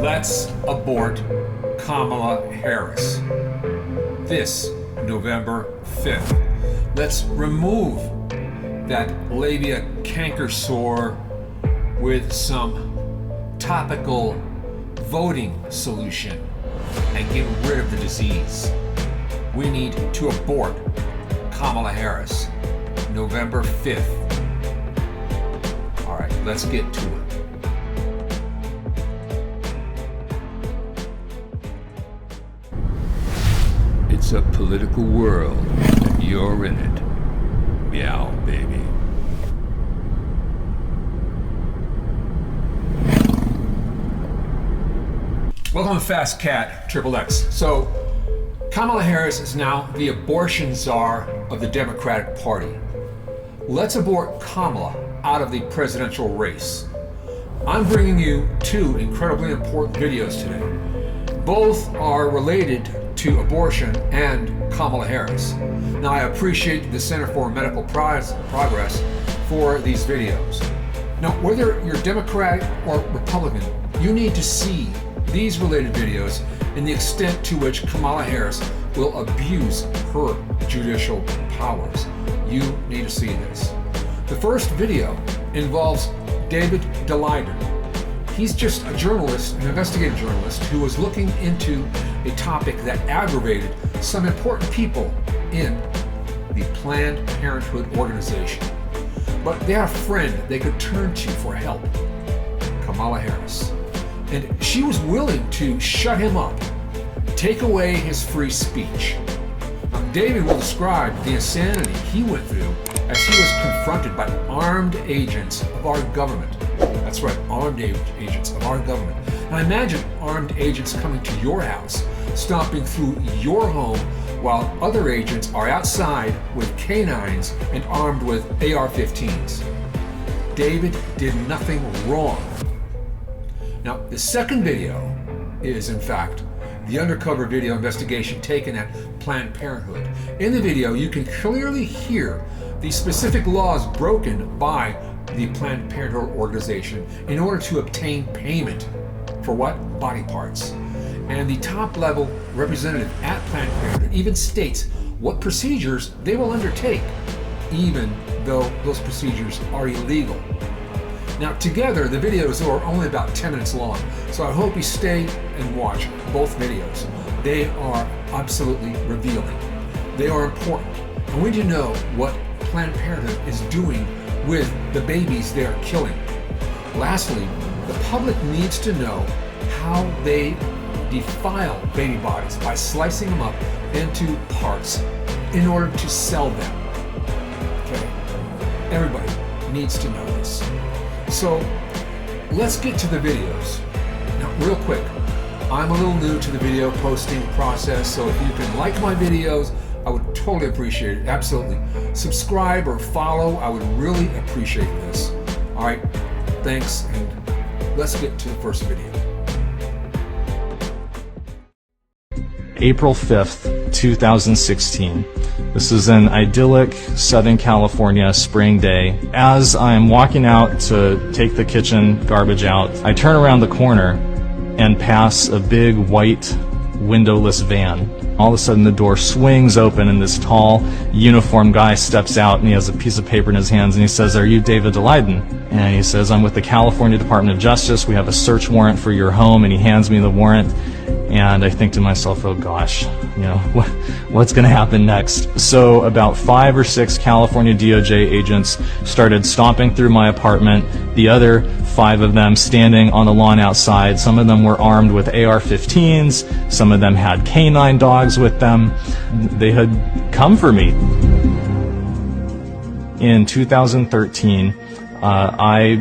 Let's abort Kamala Harris this November 5th. Let's remove that labia canker sore with some topical voting solution and get rid of the disease. We need to abort Kamala Harris November 5th. All right, let's get to it. It's a political world, and you're in it. Meow, baby. Welcome to Fast Cat XXX. So, Kamala Harris is now the abortion czar of the Democratic Party. Let's abort Kamala out of the presidential race. I'm bringing you two incredibly important videos today. Both are related to abortion and Kamala Harris. Now, I appreciate the Center for Medical Progress for these videos. Now, whether you're Democrat or Republican, you need to see these related videos and the extent to which Kamala Harris will abuse her judicial powers. You need to see this. The first video involves David Daleiden. He's just a journalist, an investigative journalist, who was looking into a topic that aggravated some important people in the Planned Parenthood organization. But they had a friend they could turn to for help, Kamala Harris. And she was willing to shut him up, take away his free speech. Now, David will describe the insanity he went through as he was confronted by armed agents of our government. That's right, armed agents of our government. Now imagine armed agents coming to your house, stomping through your home, while other agents are outside with canines and armed with AR-15s. David did nothing wrong. Now, the second video is, in fact, the undercover video investigation taken at Planned Parenthood. In the video, you can clearly hear the specific laws broken by the Planned Parenthood organization in order to obtain payment for what? Body parts. And the top-level representative at Planned Parenthood even states what procedures they will undertake, even though those procedures are illegal. Now, together, the videos are only about 10 minutes long, so I hope you stay and watch both videos. They are absolutely revealing. They are important, and we need to know what Planned Parenthood is doing with the babies they are killing. Lastly, the public needs to know how they defile baby bodies by slicing them up into parts in order to sell them. Okay? Everybody needs to know this. So let's get to the videos. Now, real quick, I'm a little new to the video posting process, so if you can like my videos, I would totally appreciate it. Absolutely. Subscribe or follow, I would really appreciate this. All right, thanks, and let's get to the first video. April 5th, 2016. This is an idyllic Southern California spring day. As I'm walking out to take the kitchen garbage out, I turn around the corner and pass a big white windowless van. All of a sudden the door swings open and this tall uniformed guy steps out and he has a piece of paper in his hands and he says, "Are you David Daleiden?" And he says, "I'm with the California Department of Justice. We have a search warrant for your home." And he hands me the warrant. And I think to myself, oh gosh, you know, what's going to happen next? So about 5 or 6 California DOJ agents started stomping through my apartment. The other 5 of them standing on the lawn outside. Some of them were armed with AR-15s. Some of them had canine dogs with them. They had come for me. In 2013, I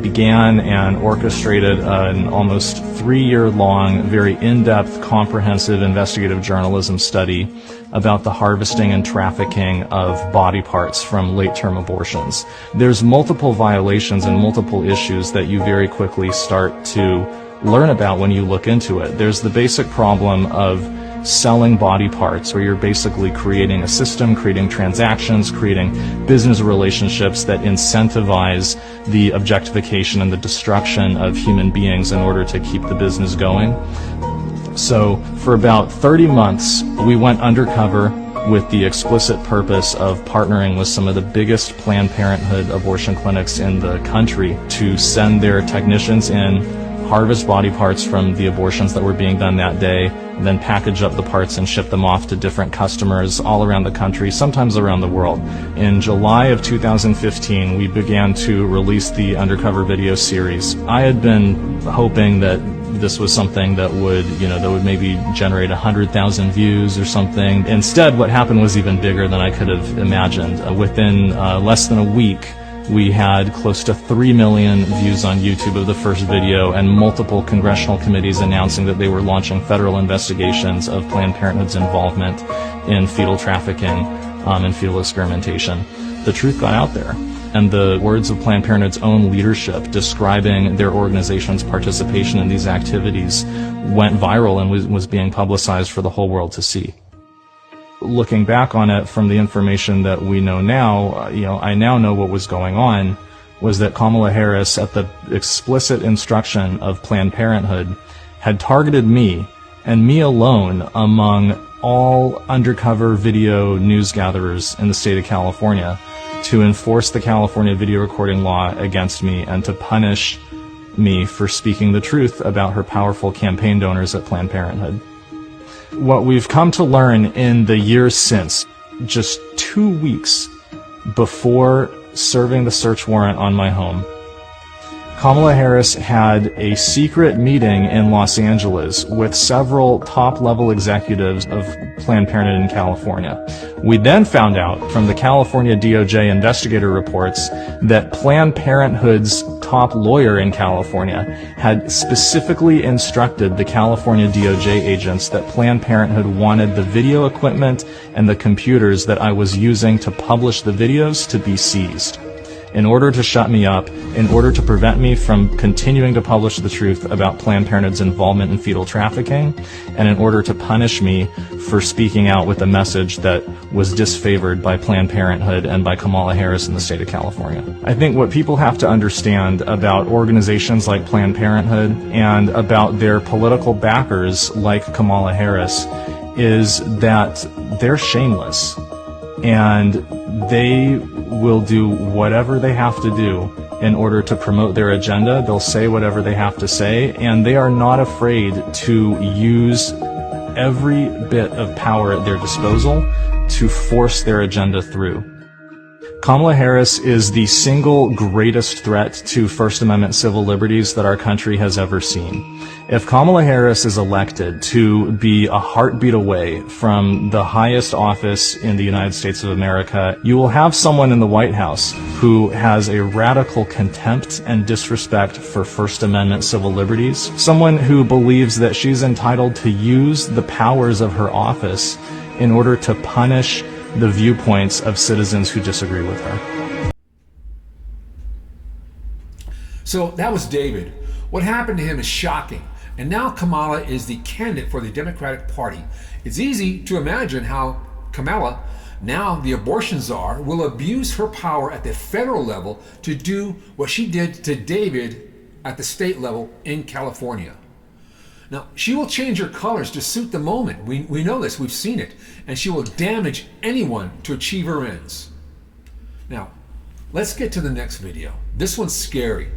began and orchestrated an almost 3-year-long, very in-depth, comprehensive investigative journalism study about the harvesting and trafficking of body parts from late-term abortions. There's multiple violations and multiple issues that you very quickly start to learn about when you look into it. There's the basic problem of selling body parts, where you're basically creating a system, creating transactions, creating business relationships that incentivize the objectification and the destruction of human beings in order to keep the business going. So for about 30 months, we went undercover with the explicit purpose of partnering with some of the biggest Planned Parenthood abortion clinics in the country to send their technicians in, harvest body parts from the abortions that were being done that day, then package up the parts and ship them off to different customers all around the country, sometimes around the world. In July of 2015, we began to release the Undercover video series. I had been hoping that this was something that would, that would maybe generate 100,000 views or something. Instead, what happened was even bigger than I could have imagined. Within less than a week, we had close to 3 million views on YouTube of the first video, and multiple congressional committees announcing that they were launching federal investigations of Planned Parenthood's involvement in fetal trafficking and fetal experimentation. The truth got out there, and the words of Planned Parenthood's own leadership describing their organization's participation in these activities went viral and was being publicized for the whole world to see. Looking back on it from the information that we know now, I now know what was going on was that Kamala Harris, at the explicit instruction of Planned Parenthood, had targeted me, and me alone, among all undercover video news gatherers in the state of California, to enforce the California video recording law against me and to punish me for speaking the truth about her powerful campaign donors at Planned Parenthood. What we've come to learn in the years since, just 2 weeks before serving the search warrant on my home, Kamala Harris had a secret meeting in Los Angeles with several top-level executives of Planned Parenthood in California. We then found out from the California DOJ investigator reports that Planned Parenthood's top lawyer in California had specifically instructed the California DOJ agents that Planned Parenthood wanted the video equipment and the computers that I was using to publish the videos to be seized, in order to shut me up, in order to prevent me from continuing to publish the truth about Planned Parenthood's involvement in fetal trafficking, and in order to punish me for speaking out with a message that was disfavored by Planned Parenthood and by Kamala Harris in the state of California. I think what people have to understand about organizations like Planned Parenthood and about their political backers like Kamala Harris is that they're shameless, and they will do whatever they have to do in order to promote their agenda. They'll say whatever they have to say, and they are not afraid to use every bit of power at their disposal to force their agenda through. Kamala Harris is the single greatest threat to First Amendment civil liberties that our country has ever seen. If Kamala Harris is elected to be a heartbeat away from the highest office in the United States of America, you will have someone in the White House who has a radical contempt and disrespect for First Amendment civil liberties, someone who believes that she's entitled to use the powers of her office in order to punish the viewpoints of citizens who disagree with her. So that was David. What happened to him is shocking. And now Kamala is the candidate for the Democratic Party. It's easy to imagine how Kamala, now the abortion czar, will abuse her power at the federal level to do what she did to David at the state level in California. Now, she will change her colors to suit the moment. We know this, we've seen it. And she will damage anyone to achieve her ends. Now, let's get to the next video. This one's scary.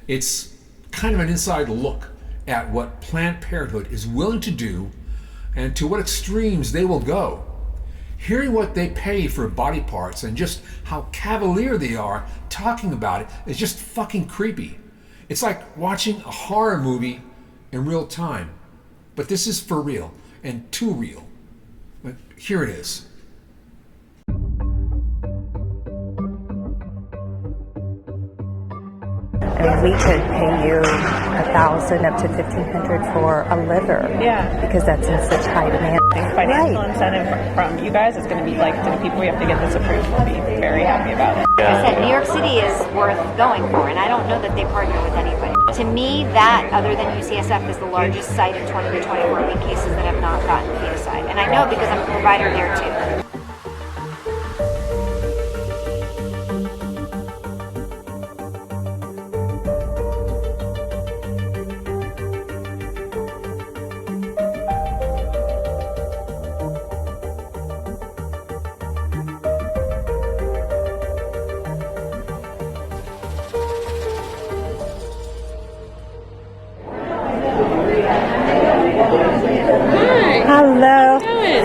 It's kind of an inside look at what Planned Parenthood is willing to do and to what extremes they will go. Hearing what they pay for body parts and just how cavalier they are talking about it is just fucking creepy. It's like watching a horror movie in real time. But this is for real and too real. But here it is. I mean, we could pay you $1,000 up to $1,500 for a liver. Yeah. Because that's in such high demand. I think financial incentive from you guys is going to be like, to the people we have to get this approved will be very happy about it. Like I said, New York City is worth going for, and I don't know that they partner with anybody. To me, that, other than UCSF, is the largest site of 20 to 24-week cases that have not gotten feticide. And I know because I'm a provider there too. Hello. Good.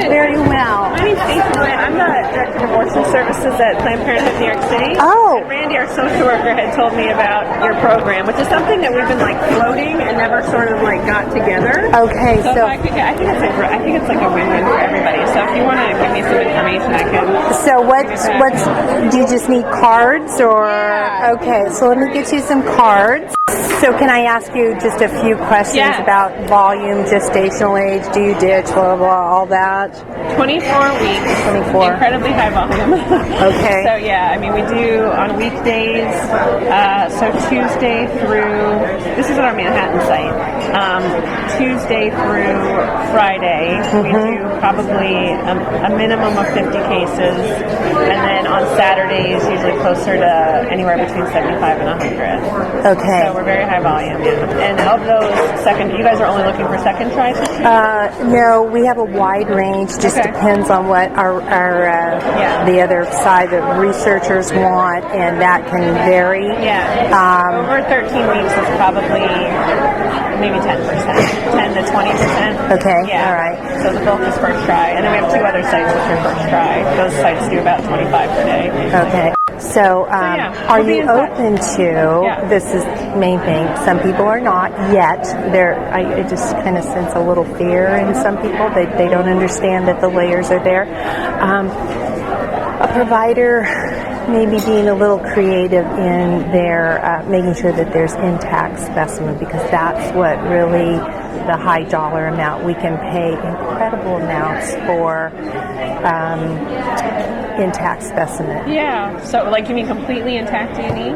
Very well. My name's Stacey Lynn. I'm the Director of Abortion Services at Planned Parenthood, New York City. Oh. And Randy, our social worker, had told me about your program, which is something that we've been like floating and never sort of like got together. Okay, So, if I think it's like a win-win for everybody. So if you want to give me some information, I can. So what's do you just need cards or? Yeah. Okay, so let me get you some cards. So can I ask you just a few questions Yeah. about volume, gestational age, do you ditch, blah, blah, blah, all that? 24 weeks. 24. Incredibly high volume. Okay. So yeah, I mean we do on weekdays. So Tuesday through, this is at our Manhattan site. Tuesday through Friday, we do probably a minimum of 50 cases, and then on Saturdays usually closer to anywhere between 75 and 100. Okay. So we're very high volume. Yeah. And of those you guys are only looking for second tries? No, we have a wide range. Just Okay. depends on what our the other side, the researchers want, and that can vary. Yeah. Over 13 weeks is probably maybe 10%, 10 to 20%. Okay. Yeah. All right. So the bulk is first try, and then we have two other sites which are first try. Those sites do about 25 per day. Okay. So, yeah, are we'll be you in touch. open to? Yeah. This is the main thing. Some people are not yet. I just kind of sense a little fear in some people. They don't understand that the layers are there. A provider maybe being a little creative in their making sure that there's intact specimen, because that's what really the high dollar amount. We can pay incredible amounts for intact specimen. Yeah. So, like, you mean completely intact D&E?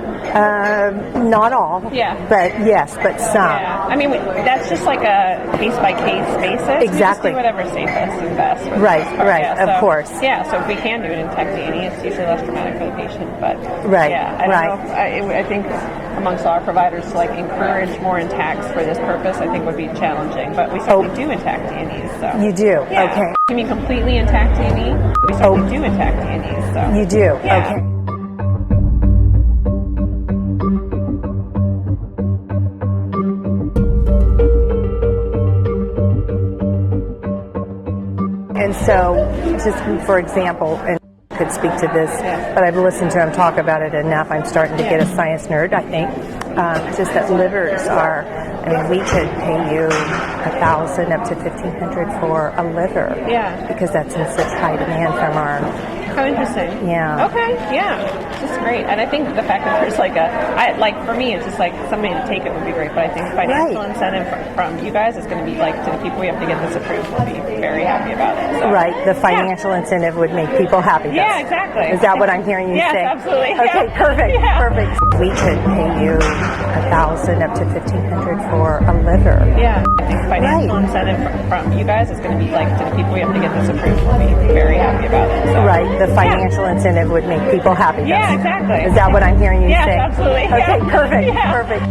Not all. Yeah. But yes, but some. Yeah. I mean, that's just like a case-by-case basis. Exactly. We just do whatever's safest and best. for the Right, most part. right, Yeah, of so, course. Yeah, so if we can do an intact D&E, it's usually less traumatic for the patient. But, Right, yeah, I don't know if, I think amongst our providers to, like, encourage more intacts for this purpose, I think would be challenging. But we certainly do intact D&Es, so. You do? Yeah. Okay. You mean completely intact D&E? We certainly do intact D&Es, so. You do? Yeah. Okay. And so, just for example, and I could speak to this, but I've listened to him talk about it enough. I'm starting to get a science nerd, I think. Just that livers are, I mean, we could pay you $1,000 up to $1,500 for a liver. Yeah. Because that's in such high demand from our. How interesting. Yeah. Okay, yeah. Just great. And I think the fact that there's like for me, it's just like somebody to take it would be great, but I think financial incentive from you guys is going to be like, to the people we have to get this approved will be very happy about it. So. Right. The financial incentive would make people happy. Yeah, exactly. Is that what I'm hearing you yes, say? Absolutely. Okay, Yeah. perfect, Yeah. perfect. We could pay you $1,000 up to $1,500 for a liver. Yeah, I think financial incentive from you guys is going to be like, to the people we have to get this approved will be very happy about it. So. Right. The financial incentive would make people happy. Yeah, exactly. Is that what I'm hearing you yes, say? Absolutely. Okay, Yeah. perfect, Yeah. perfect.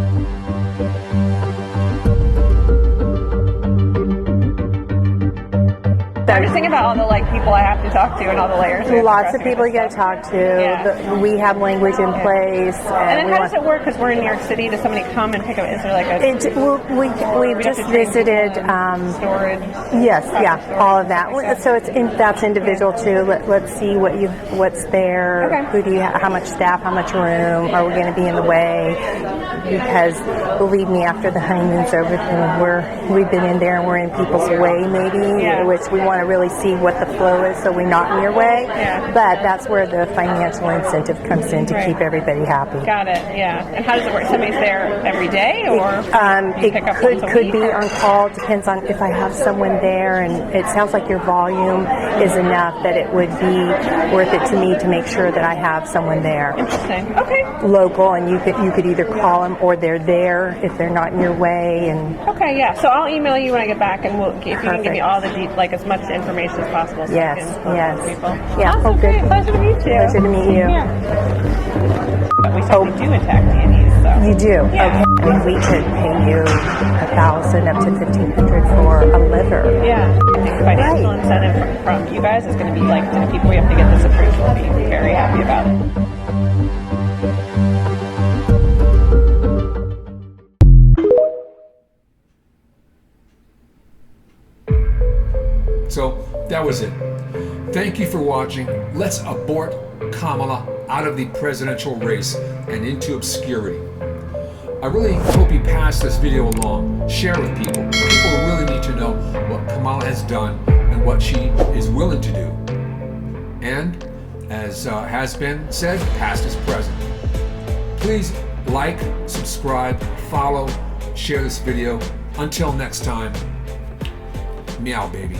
I'm just thinking about all the like people I have to talk to and all the layers. Lots of people you got to talk to. Yeah. We have language in place. And then how does it work? Because we're in New York City. Does somebody come and pick up? Is there like a? We've just visited. Storage. Yes, yeah, all of that. So that's individual too. Let's see what's there. Okay. Who do you? How much staff? How much room? Are we going to be in the way? Because believe me, after the honeymoon's over, we've been in there and we're in people's way, maybe, which we want to really really see what the flow is, so we're not in your way. Yeah. But that's where the financial incentive comes in to Right. keep everybody happy. Got it. Yeah. And how does it work? Somebody's there every day, or you It pick up could once a could week, be or- on call. Depends on if I have someone there, and it sounds like your volume is enough that it would be worth it to me to make sure that I have someone there Interesting. Okay. local, and you could either call them or they're there if they're not in your way. And Okay. Yeah. So I'll email you when I get back, and if you can give me Perfect. all the like as much information as possible. So Yes, I can work yes. with people. Yeah, Awesome. oh, good. Great. Pleasure to meet you. Pleasure to meet you. Yeah. But we certainly do attack peonies. So. You do? Yeah. Okay. I mean, we could pay you 1,000 up to 1,500 for a liver. Yeah, I think the financial Right. incentive from you guys is going to be like to the people we have to get this approved will be very happy about it. So that was it. Thank you for watching. Let's abort Kamala out of the presidential race and into obscurity. I really hope you pass this video along, share with people. People really need to know what Kamala has done and what she is willing to do. And as has been said, past is present. Please like, subscribe, follow, share this video. Until next time, meow baby.